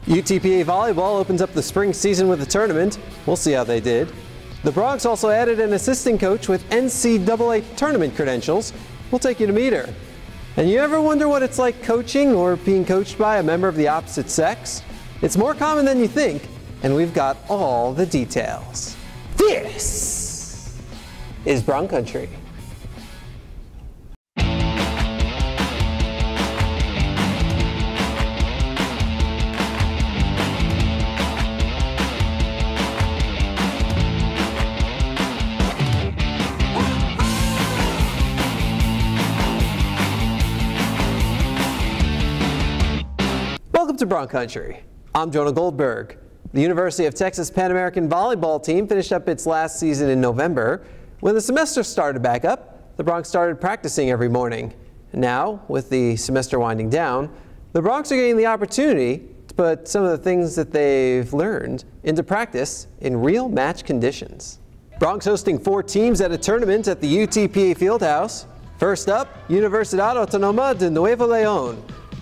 UTPA Volleyball opens up the spring season with a tournament. We'll see how they did. The Broncs also added an assistant coach with NCAA tournament credentials. We'll take you to meet her. And you ever wonder what it's like coaching or being coached by a member of the opposite sex? It's more common than you think, and we've got all the details. This is Bronc Country. Welcome to Bronc Country. I'm Jonah Goldberg. The University of Texas Pan American Volleyball team finished up its last season in November. When the semester started back up, the Broncs started practicing every morning. Now, with the semester winding down, the Broncs are getting the opportunity to put some of the things that they've learned into practice in real match conditions. Broncs hosting 4 teams at a tournament at the UTPA Fieldhouse. First up, Universidad Autónoma de Nuevo León.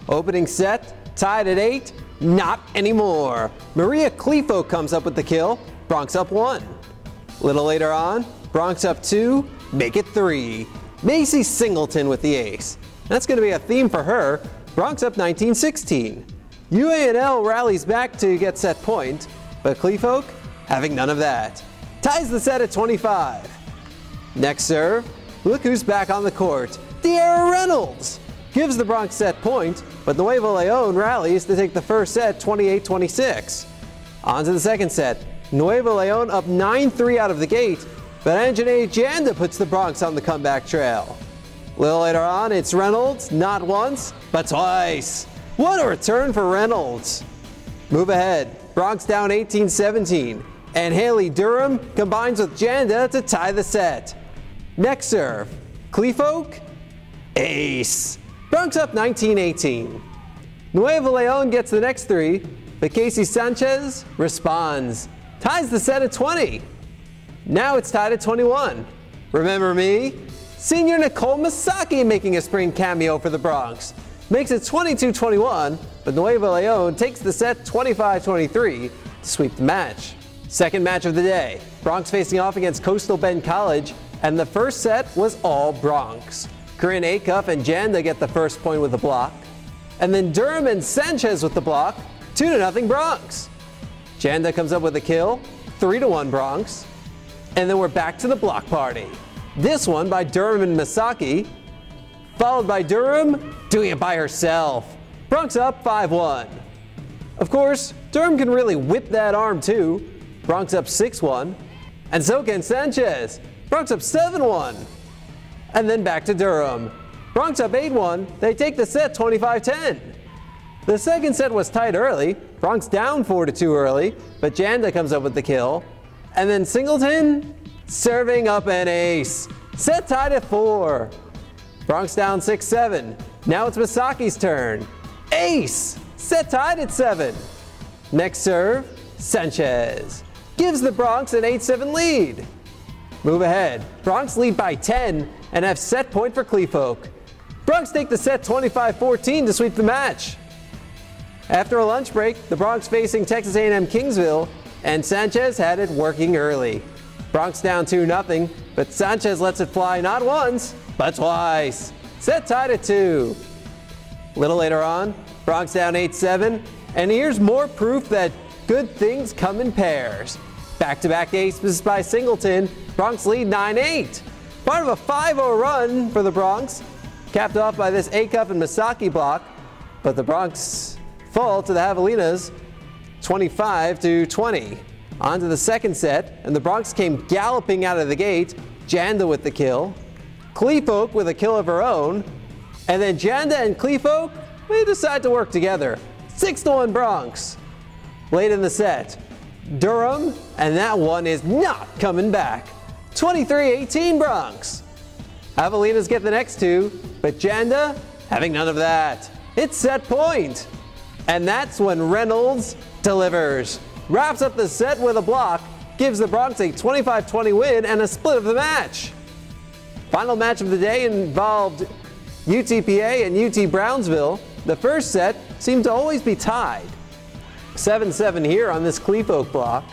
Opening set, tied at 8, not anymore. Maria Clifo comes up with the kill, Broncs up 1. A little later on, Broncs up 2, make it 3. Macy Singleton with the ace. That's going to be a theme for her, Broncs up 19-16. UANL rallies back to get set point, but Clifo having none of that. Ties the set at 25. Next serve, look who's back on the court, De'Ara Reynolds. Gives the Broncs set point, but Nuevo León rallies to take the first set 28-26. On to the second set. Nuevo León up 9-3 out of the gate, but Anjanae Janda puts the Broncs on the comeback trail. A little later on, it's Reynolds, not once, but twice. What a return for Reynolds. Move ahead. Broncs down 18-17, and Haley Durham combines with Janda to tie the set. Next serve. Clifo, ace. Broncs up 19-18. Nuevo León gets the next 3, but Casey Sanchez responds. Ties the set at 20. Now it's tied at 21. Remember me? Senior Nicole Masaki making a spring cameo for the Broncs. Makes it 22-21, but Nuevo León takes the set 25-23 to sweep the match. Second match of the day. Broncs facing off against Coastal Bend College, and the first set was all Broncs. Corinne Acuff and Janda get the first point with the block. And then Durham and Sanchez with the block, 2-0 Broncs. Janda comes up with a kill, 3-1 Broncs. And then we're back to the block party. This one by Durham and Masaki, followed by Durham doing it by herself. Broncs up 5-1. Of course, Durham can really whip that arm too. Broncs up 6-1. And so can Sanchez. Broncs up 7-1. And then back to Durham. Broncs up 8-1, they take the set 25-10. The second set was tight early, Broncs down 4-2 early, but Janda comes up with the kill. And then Singleton serving up an ace. Set tied at 4. Broncs down 6-7. Now it's Masaki's turn. Ace! Set tied at 7. Next serve, Sanchez. Gives the Broncs an 8-7 lead. Move ahead. Broncs lead by 10 and have set point for Clifo. Broncs take the set 25-14 to sweep the match. After a lunch break, the Broncs facing Texas A&M Kingsville, and Sanchez had it working early. Broncs down 2-0, but Sanchez lets it fly not once, but twice. Set tied at 2. A little later on, Broncs down 8-7, and here's more proof that good things come in pairs. Back-to-back aces by Singleton, Broncs lead 9-8. Part of a 5-0 run for the Broncs, capped off by this Acuff and Masaki block, but the Broncs fall to the Javelinas 25-20. On to the second set, and the Broncs came galloping out of the gate. Janda with the kill, Clifo with a kill of her own, and then Janda and Clifo, they decide to work together. 6-1 Broncs. Late in the set, Durham, and that one is not coming back. 23-18 Broncs. Javelinas get the next 2, but Janda having none of that. It's set point. And that's when Reynolds delivers. Wraps up the set with a block, gives the Broncs a 25-20 win and a split of the match. Final match of the day involved UTPA and UT Brownsville. The first set seemed to always be tied. 7-7 here on this Cleefolk block.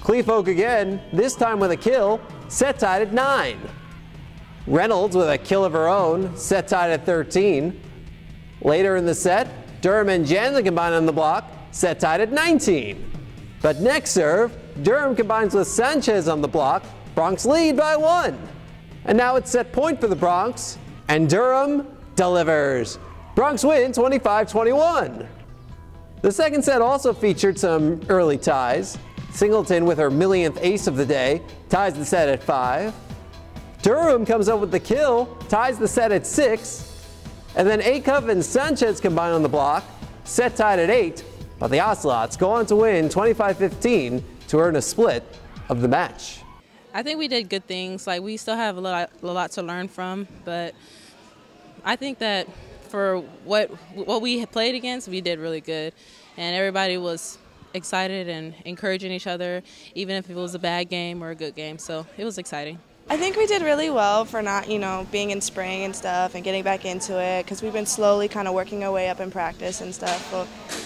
Cleefolk again, this time with a kill, set tied at 9. Reynolds with a kill of her own, set tied at 13. Later in the set, Durham and Jansen combine on the block, set tied at 19. But next serve, Durham combines with Sanchez on the block, Bronx lead by 1. And now it's set point for the Bronx, and Durham delivers. Bronx win 25-21. The second set also featured some early ties. Singleton with her millionth ace of the day ties the set at 5. Durham comes up with the kill, ties the set at 6. And then Acuff and Sanchez combine on the block, set tied at 8. But the Ocelots go on to win 25-15 to earn a split of the match. I think we did good things. Like, we still have a lot to learn from, but I think that for what we played against, we did really good, and everybody was excited and encouraging each other, even if it was a bad game or a good game. So it was exciting. I think we did really well for not, being in spring and stuff and getting back into it, because we've been slowly kind of working our way up in practice and stuff.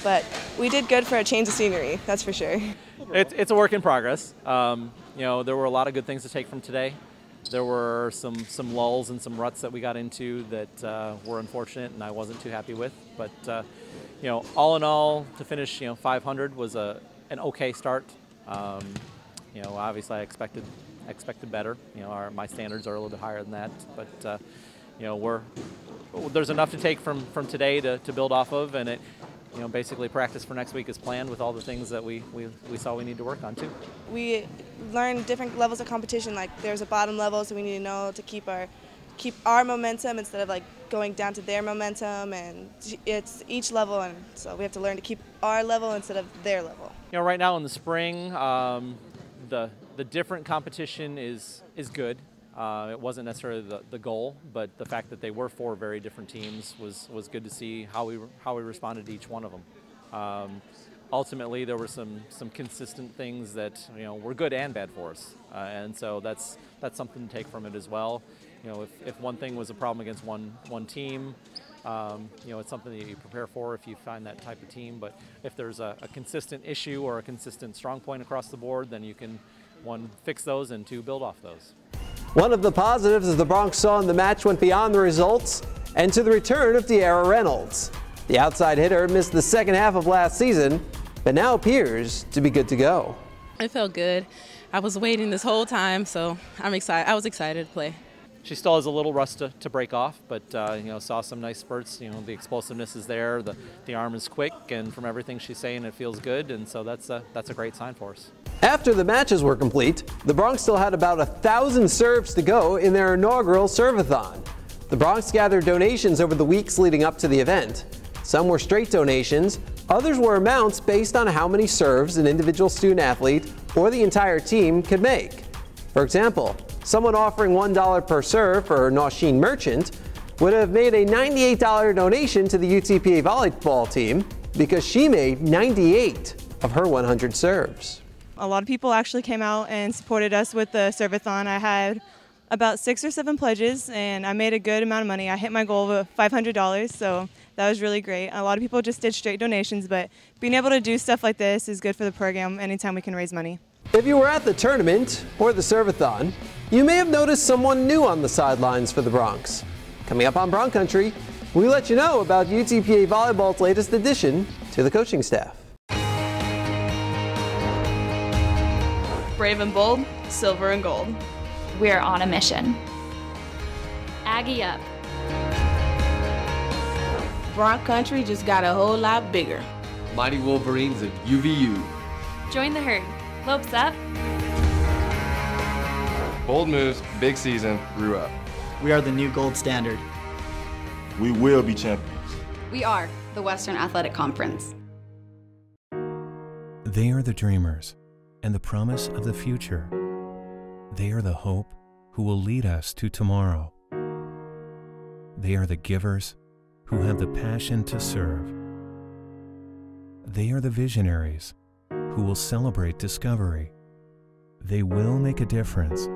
But we did good for a change of scenery, that's for sure. It's a work in progress. There were a lot of good things to take from today. There were some lulls and some ruts that we got into that were unfortunate and I wasn't too happy with. But all in all, to finish 500 was an okay start. Obviously I expected better. My standards are a little bit higher than that. But there's enough to take from today to build off of, and it basically practice for next week is planned with all the things that we saw we need to work on too. We learned different levels of competition. Like, there's a bottom level, so we need to know to keep our momentum instead of like going down to their momentum, and it's each level, and so we have to learn to keep our level instead of their level. Right now in the spring, the different competition is good. It wasn't necessarily the goal, but the fact that they were 4 very different teams was good to see how we responded to each one of them. Ultimately, there were some consistent things that were good and bad for us, and so that's something to take from it as well. If one thing was a problem against one team, it's something that you prepare for if you find that type of team. But if there's a consistent issue or a consistent strong point across the board, then you can, 1, fix those, and 2, build off those. One of the positives is the Bronx saw in the match went beyond the results and to the return of De'Ara Reynolds. The outside hitter missed the second half of last season, but now appears to be good to go. It felt good. I was waiting this whole time, so I'm excited. I was excited to play. She still has a little rust to break off, but saw some nice spurts. The explosiveness is there, the arm is quick, and from everything she's saying, it feels good, and so that's a great sign for us. After the matches were complete, the Bronx still had about 1,000 serves to go in their inaugural Serv-A-Thon. The Bronx gathered donations over the weeks leading up to the event. Some were straight donations, others were amounts based on how many serves an individual student athlete or the entire team could make. For example, someone offering $1 per serve for Nausheen Merchant would have made a $98 donation to the UTPA volleyball team because she made 98 of her 100 serves. A lot of people actually came out and supported us with the Serv-A-Thon. I had about 6 or 7 pledges, and I made a good amount of money. I hit my goal of $500, so that was really great. A lot of people just did straight donations, but being able to do stuff like this is good for the program anytime we can raise money. If you were at the tournament or the Serv-A-Thon, you may have noticed someone new on the sidelines for the Bronx. Coming up on Bronc Country, we let you know about UTPA Volleyball's latest addition to the coaching staff. Brave and bold, silver and gold. We're on a mission. Aggie up. Bronc Country just got a whole lot bigger. Mighty Wolverines of UVU. Join the herd. Lopes up. Bold moves, big season, grew up. We are the new gold standard. We will be champions. We are the Western Athletic Conference. They are the dreamers and the promise of the future. They are the hope who will lead us to tomorrow. They are the givers who have the passion to serve. They are the visionaries who will celebrate discovery. They will make a difference.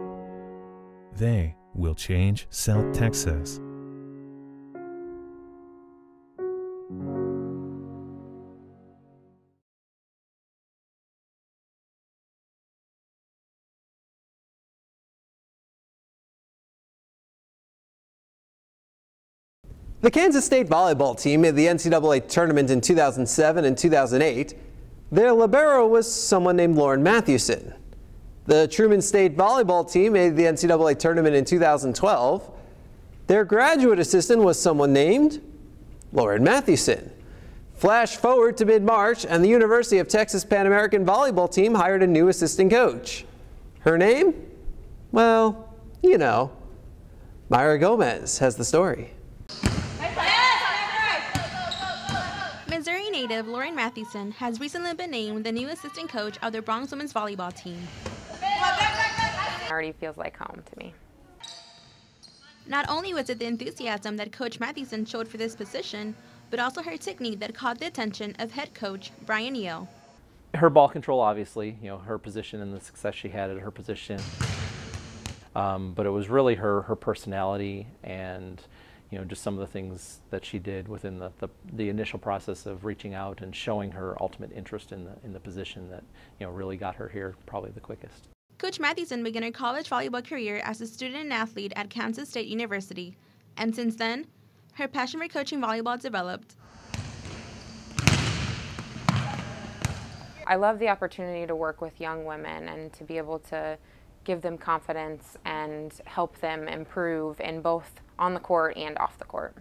They will change South Texas. The Kansas State volleyball team made the NCAA tournament in 2007 and 2008. Their libero was someone named Lauren Mathewson. The Truman State volleyball team made the NCAA tournament in 2012. Their graduate assistant was someone named Lauren Mathewson. Flash forward to mid-March, and the University of Texas Pan American volleyball team hired a new assistant coach. Her name? Well, you know. Myra Gomez has the story. Missouri native Lauren Mathewson has recently been named the new assistant coach of the Bronx women's volleyball team. It already feels like home to me. Not only was it the enthusiasm that Coach Mathewson showed for this position, but also her technique that caught the attention of head coach Brian Yeo. Her ball control, obviously, her position and the success she had at her position. But it was really her personality and just some of the things that she did within the initial process of reaching out and showing her ultimate interest in the position that really got her here probably the quickest. Coach Mathewson began her college volleyball career as a student and athlete at Kansas State University, and since then, her passion for coaching volleyball developed. I love the opportunity to work with young women and to be able to give them confidence and help them improve in both on the court and off the court.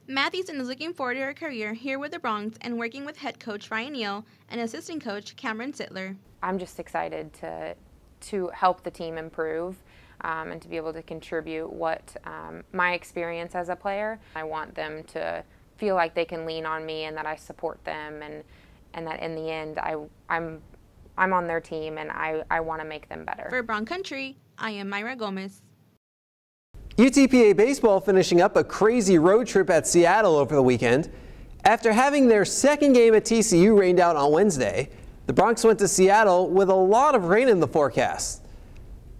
Mathewson is looking forward to her career here with the Bronx and working with head coach Ryan Neal and assistant coach Cameron Sittler. I'm just excited to help the team improve and to be able to contribute what my experience as a player. I want them to feel like they can lean on me and that I support them and that in the end I'm on their team and I want to make them better. For Bronc Country, I am Myra Gomez. UTPA baseball finishing up a crazy road trip at Seattle over the weekend. After having their second game at TCU rained out on Wednesday, the Broncs went to Seattle with a lot of rain in the forecast.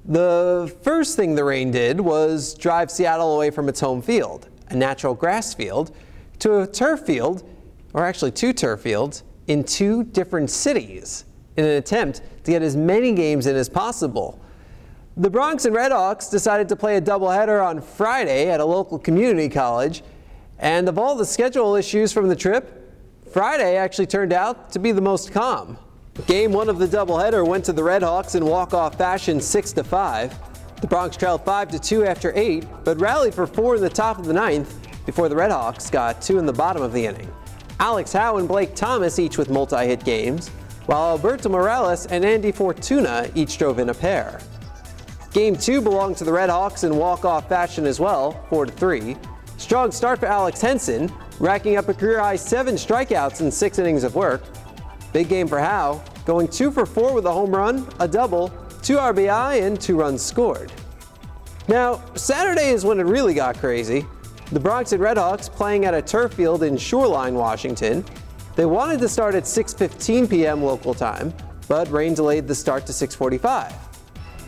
The first thing the rain did was drive Seattle away from its home field, a natural grass field, to a turf field, or actually two turf fields, in two different cities in an attempt to get as many games in as possible. The Broncs and Redhawks decided to play a doubleheader on Friday at a local community college, and of all the schedule issues from the trip, Friday actually turned out to be the most calm. Game one of the doubleheader went to the Redhawks in walk-off fashion 6-5. The Broncs trailed 5-2 after 8, but rallied for 4 in the top of the 9th before the Redhawks got 2 in the bottom of the inning. Alex Howe and Blake Thomas each with multi-hit games, while Alberto Morales and Andy Fortuna each drove in a pair. Game 2 belonged to the Redhawks in walk-off fashion as well, 4-3. Strong start for Alex Henson, racking up a career-high 7 strikeouts in 6 innings of work. Big game for Howe, going 2 for 4 with a home run, a double, 2 RBI, and 2 runs scored. Now, Saturday is when it really got crazy. The Broncs and Redhawks playing at a turf field in Shoreline, Washington. They wanted to start at 6:15 p.m. local time, but rain delayed the start to 6:45.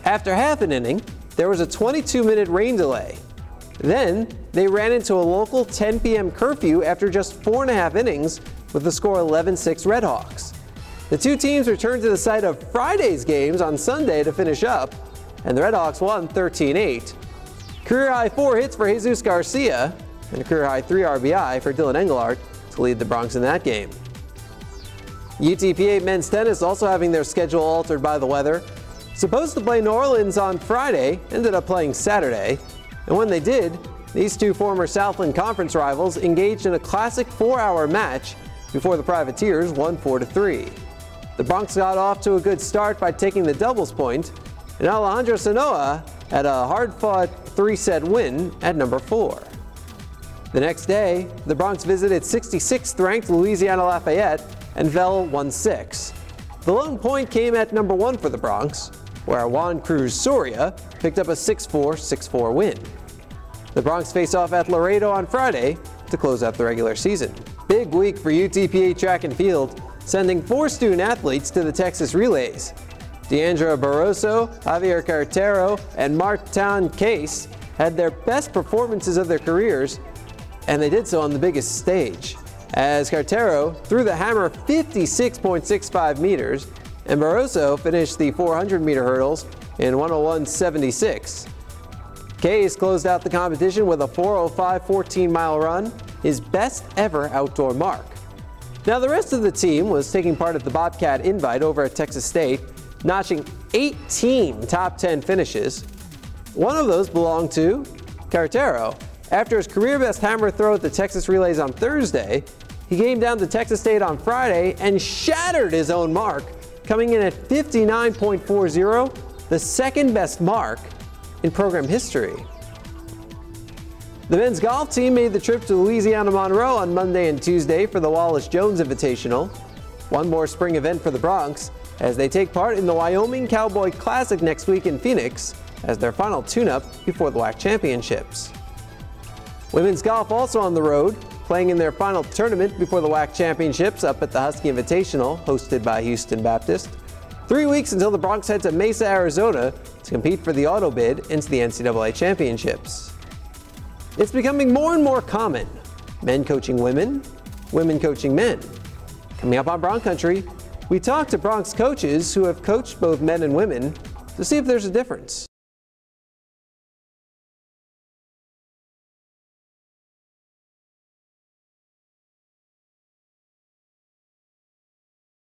After half an inning, there was a 22-minute rain delay. Then, they ran into a local 10 p.m. curfew after just 4.5 innings with the score 11-6 Redhawks. The two teams returned to the site of Friday's games on Sunday to finish up, and the Redhawks won 13-8. Career-high 4 hits for Jesus Garcia and a career-high 3 RBI for Dylan Engelhardt to lead the Broncs in that game. UTPA men's tennis also having their schedule altered by the weather. Supposed to play New Orleans on Friday, ended up playing Saturday. And when they did, these two former Southland Conference rivals engaged in a classic 4-hour match before the Privateers won 4-3. The Broncs got off to a good start by taking the doubles point, and Alejandro Sanoa had a hard-fought 3-set win at number 4. The next day, the Broncs visited 66th ranked Louisiana Lafayette and fell 1-6. The lone point came at number 1 for the Broncs, where Juan Cruz Soria picked up a 6-4, 6-4 win. The Broncs face off at Laredo on Friday to close out the regular season. Big week for UTPA track and field, sending 4 student athletes to the Texas Relays. Deandra Barroso, Javier Cartero, and Martin Case had their best performances of their careers, and they did so on the biggest stage, as Cartero threw the hammer 56.65 meters, and Barroso finished the 400-meter hurdles in 101.76. Case closed out the competition with a 4:05 14-mile run, his best ever outdoor mark. Now the rest of the team was taking part at the Bobcat Invite over at Texas State, notching 18 top 10 finishes. One of those belonged to Carretero. After his career-best hammer throw at the Texas Relays on Thursday, he came down to Texas State on Friday and shattered his own mark, coming in at 59.40, the second best mark in program history. The men's golf team made the trip to Louisiana Monroe on Monday and Tuesday for the Wallace-Jones Invitational. One more spring event for the Broncs as they take part in the Wyoming Cowboy Classic next week in Phoenix as their final tune-up before the WAC Championships. Women's golf also on the road, playing in their final tournament before the WAC Championships up at the Husky Invitational, hosted by Houston Baptist. 3 weeks until the Broncs head to Mesa, Arizona to compete for the auto bid into the NCAA Championships. It's becoming more and more common. Men coaching women, women coaching men. Coming up on Bronc Country, we talk to Broncs coaches who have coached both men and women to see if there's a difference.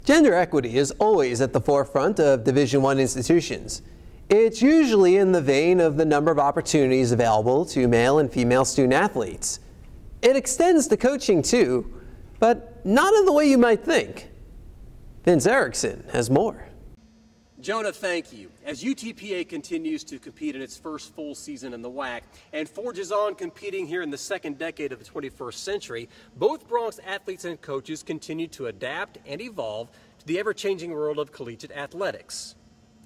Gender equity is always at the forefront of Division I institutions. It's usually in the vein of the number of opportunities available to male and female student athletes. It extends to coaching too, but not in the way you might think. Vince Erickson has more. Jonah, thank you. As UTPA continues to compete in its first full season in the WAC and forges on competing here in the second decade of the 21st century, both Broncs athletes and coaches continue to adapt and evolve to the ever-changing world of collegiate athletics.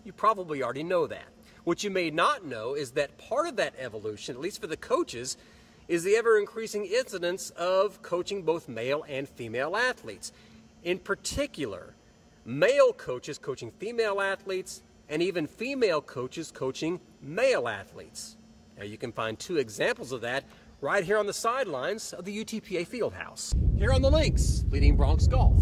You probably already know that. What you may not know is that part of that evolution, at least for the coaches, is the ever-increasing incidence of coaching both male and female athletes. In particular, male coaches coaching female athletes and even female coaches coaching male athletes. Now you can find two examples of that right here on the sidelines of the UTPA Fieldhouse. Here on the links, leading Broncs golf.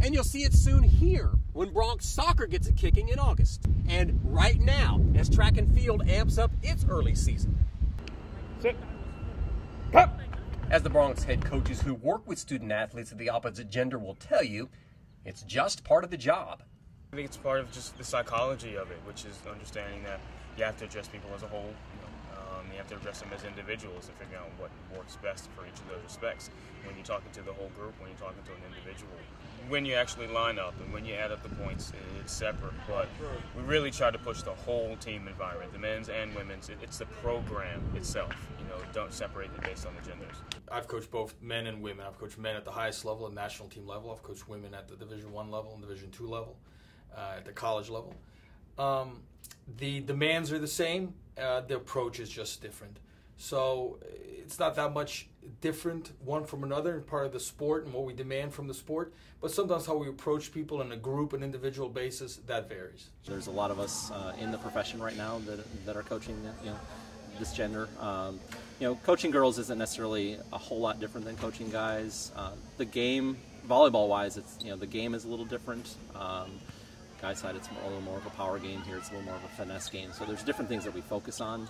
And you'll see it soon here when Broncs soccer gets it kicking in August. And right now, as track and field amps up its early season. Sit. Up. As the Broncs head coaches who work with student athletes of the opposite gender will tell you, it's just part of the job. I think it's part of just the psychology of it, which is understanding that you have to address people as a whole. You have to address them as individuals and figure out what works best for each of those respects. When you're talking to the whole group, when you're talking to an individual, when you actually line up and when you add up the points, it's separate. But we really try to push the whole team environment, the men's and women's. It's the program itself. Don't separate it based on the genders. I've coached both men and women. I've coached men at the highest level, at national team level. I've coached women at the Division I level and Division II level, at the college level. The demands are the same. The approach is just different. So it's not that much different one from another in part of the sport and what we demand from the sport, but sometimes how we approach people on a group and individual basis, that varies. There's a lot of us in the profession right now that are coaching this gender. Coaching girls isn't necessarily a whole lot different than coaching guys. The game, volleyball-wise, it's the game is a little different. Guys' side, it's a little more of a power game. Here, it's a little more of a finesse game. So there's different things that we focus on,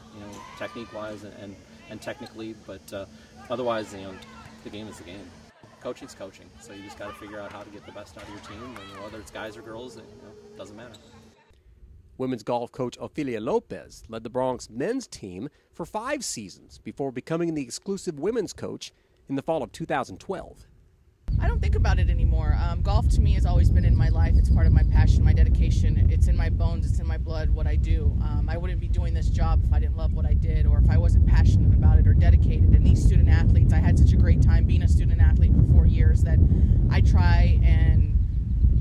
technique-wise and technically. But otherwise, the game is the game. Coaching's coaching. So you just got to figure out how to get the best out of your team, and whether it's guys or girls, it doesn't matter. Women's golf coach Ophelia Lopez led the Broncs men's team for 5 seasons before becoming the exclusive women's coach in the fall of 2012. I don't think about it anymore. Golf to me has always been in my life. It's part of my passion, my dedication. It's in my bones, it's in my blood, what I do. I wouldn't be doing this job if I didn't love what I did or if I wasn't passionate about it or dedicated. And these student athletes, I had such a great time being a student athlete for 4 years that I try and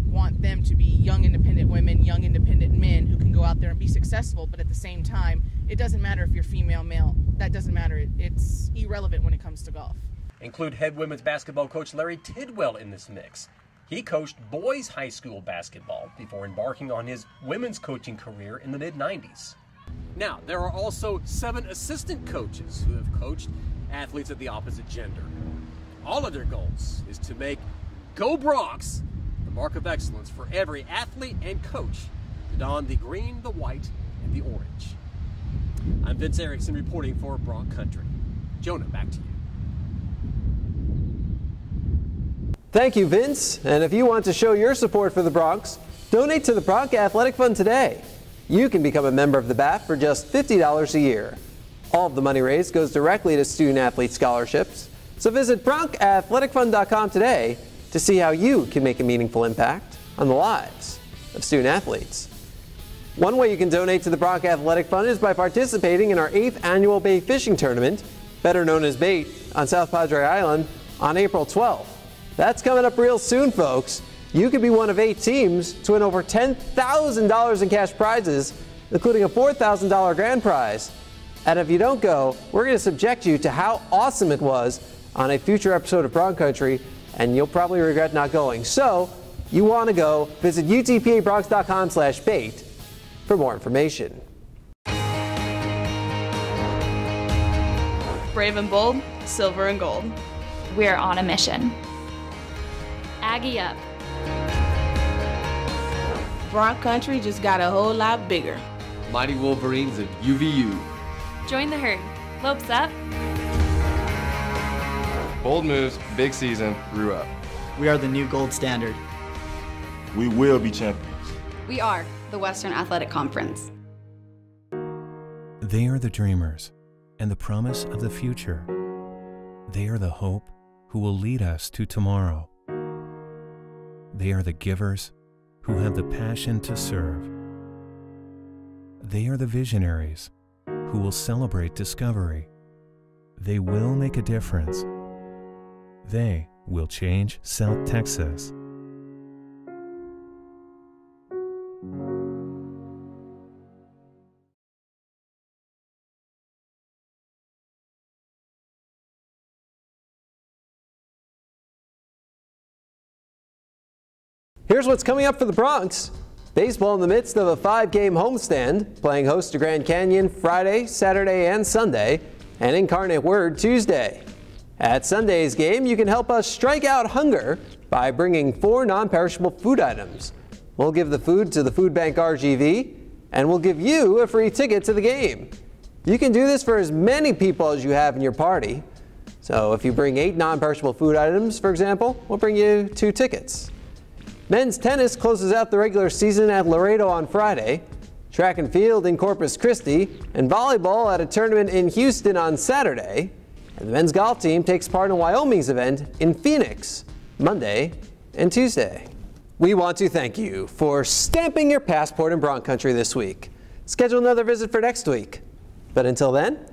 want them to be young independent women, young independent men who can go out there and be successful, but at the same time, it doesn't matter if you're female, male. That doesn't matter. It's irrelevant when it comes to golf. Include head women's basketball coach Larry Tidwell in this mix. He coached boys high school basketball before embarking on his women's coaching career in the mid-90s. Now, there are also 7 assistant coaches who have coached athletes of the opposite gender. All of their goals is to make Go Broncs the mark of excellence for every athlete and coach to don the green, the white, and the orange. I'm Vince Erickson reporting for Bronc Country. Jonah, back to you. Thank you, Vince. And if you want to show your support for the Broncs, donate to the Bronc Athletic Fund today. You can become a member of the BAF for just $50 a year. All of the money raised goes directly to student-athlete scholarships. So visit BroncAthleticFund.com today to see how you can make a meaningful impact on the lives of student-athletes. One way you can donate to the Bronc Athletic Fund is by participating in our 8th annual bait fishing tournament, better known as BAIT, on South Padre Island on April 12th. That's coming up real soon, folks. You could be one of 8 teams to win over $10,000 in cash prizes, including a $4,000 grand prize. And if you don't go, we're going to subject you to how awesome it was on a future episode of Bronc Country, and you'll probably regret not going. So, you want to go, visit UTPABronx.com/bait for more information. Brave and bold, silver and gold. We're on a mission. Aggie up. Bronc Country just got a whole lot bigger. Mighty Wolverines of UVU. Join the herd. Lopes up. Bold moves, big season, grew up. We are the new gold standard. We will be champions. We are the Western Athletic Conference. They are the dreamers and the promise of the future. They are the hope who will lead us to tomorrow. They are the givers who have the passion to serve. They are the visionaries who will celebrate discovery. They will make a difference. They will change South Texas. Here's what's coming up for the Broncs. Baseball in the midst of a 5-game homestand, playing host to Grand Canyon Friday, Saturday, and Sunday, and Incarnate Word Tuesday. At Sunday's game, you can help us strike out hunger by bringing 4 non-perishable food items. We'll give the food to the Food Bank RGV, and we'll give you a free ticket to the game. You can do this for as many people as you have in your party. So if you bring 8 non-perishable food items, for example, we'll bring you 2 tickets. Men's tennis closes out the regular season at Laredo on Friday, track and field in Corpus Christi, and volleyball at a tournament in Houston on Saturday. And the men's golf team takes part in Wyoming's event in Phoenix, Monday and Tuesday. We want to thank you for stamping your passport in Bronc Country this week. Schedule another visit for next week. But until then,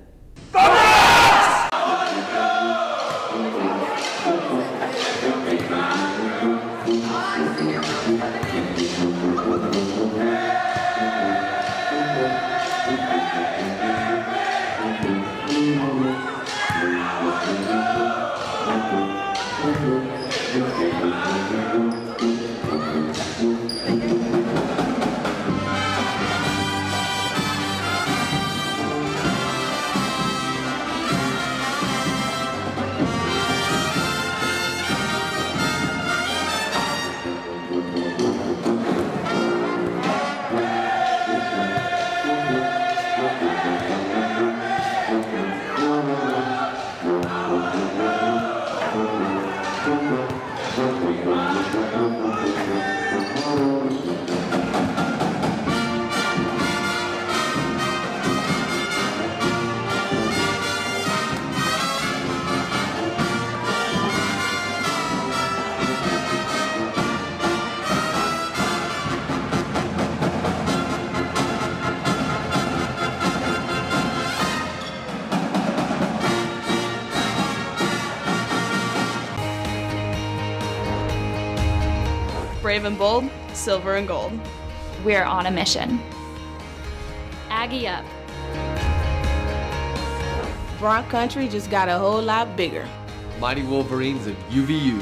Brave and bold, silver and gold. We're on a mission. Aggie up. Bronc Country just got a whole lot bigger. Mighty Wolverines of UVU.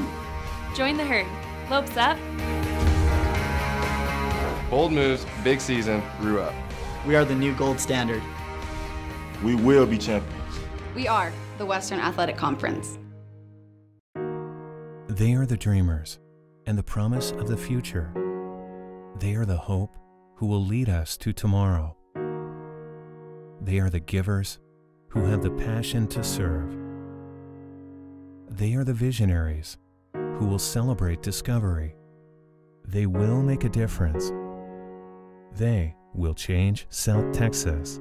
Join the herd. Lopes up. Bold moves, big season, grew up. We are the new gold standard. We will be champions. We are the Western Athletic Conference. They are the dreamers and the promise of the future. They are the hope who will lead us to tomorrow. They are the givers who have the passion to serve. They are the visionaries who will celebrate discovery. They will make a difference. They will change South Texas.